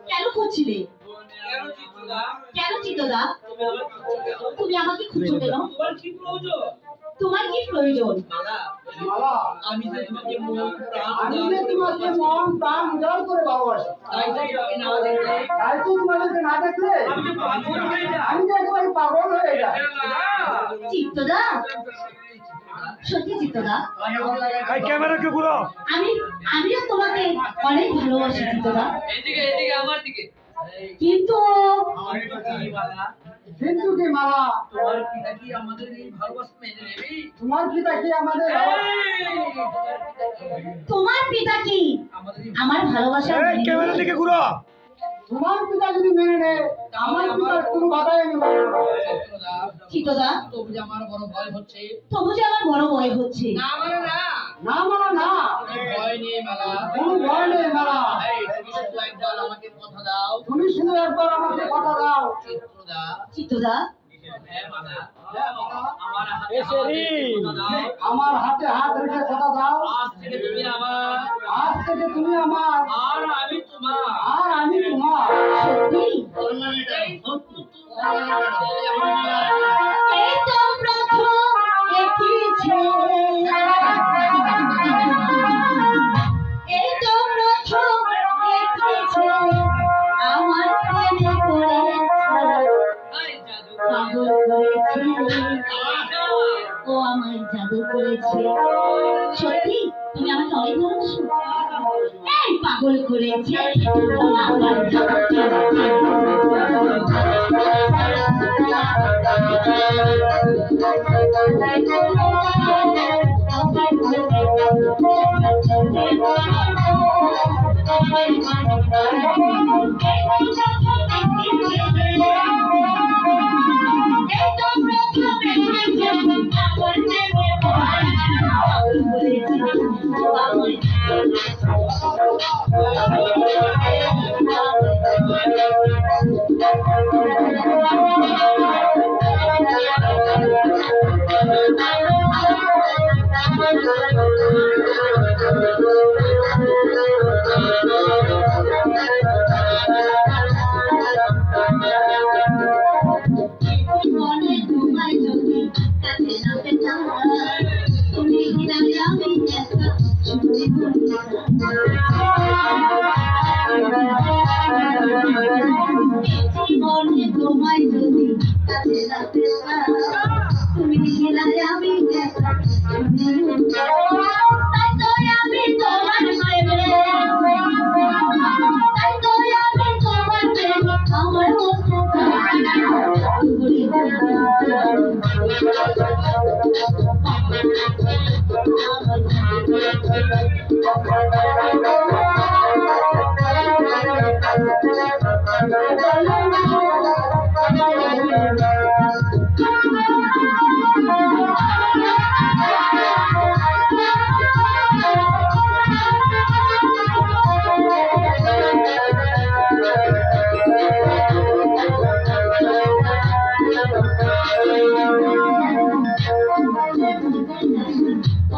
কেন খুঁজছিলে? কেন চিত্তদা তুমি আমাকে খুঁজছো কেন? তোমার কি প্রয়োজন? আমি যে তোমাকে মন প্রাণ উজাড় করে ভালোবাসি, তাই তো তোমাদেরকে না দেখলে আমি তো একেবারে পাগল হয়ে যাই। চিত্তদা, সত্যি চিত্তদা, ক্যামেরাকে ঘুরো। আমিও তোমাকে অনেক ভালোবাসি চিত্তদা, কিন্তু কিন্তু কি মালা, তোমার পিতা কি আমাদের এই ভালোবাসা মেনে নেবে? তোমার পিতা কি আমাদের তোমার পিতা কি আমার ভালোবাসা ক্যামেরা দিকে ঘুরো। তোমার পিতা যদি মেনে নেয় আমার পিতার কোনো বাধাই আমি মানব না। চিত্তদা, তবু যে আমার বড় ভয় হচ্ছে। তবু যে আমার বড় ভয় হচ্ছে। না মানে না, না মানে না, ভয় নেই মালা, কোনো ভয় নেই মালা। তুমি শুধু একবার আমাকে কথা দাও। তুমি শুধু একবার আমাকে কথা দাও। চিত্রদা, চিত্তদা, হ্যাঁ মালা, আমার হাতে হাত রেখে কথা দাও। আজ থেকে তুমি আমার, আজ থেকে তুমি আমার, আর আমি তোমার, আর আমি তোমার। সত্যি? এই সত্য তো এই তো প্রথম দেখিছে, এই তো প্রথম দেখিছে আমার প্রেমে পাগল করেছে, ও আমায় জাদু করেছে। সত্যি তুমি আমাকে অনেক ভালোবাসো? এই পাগল করেছে, ও আমায় জাদু করেছে।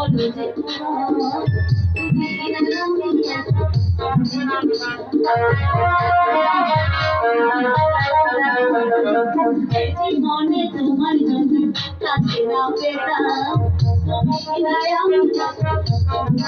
বলো যে জীবনে তোমার জন্য কাছে না পেতাম তোমায় আমি আমার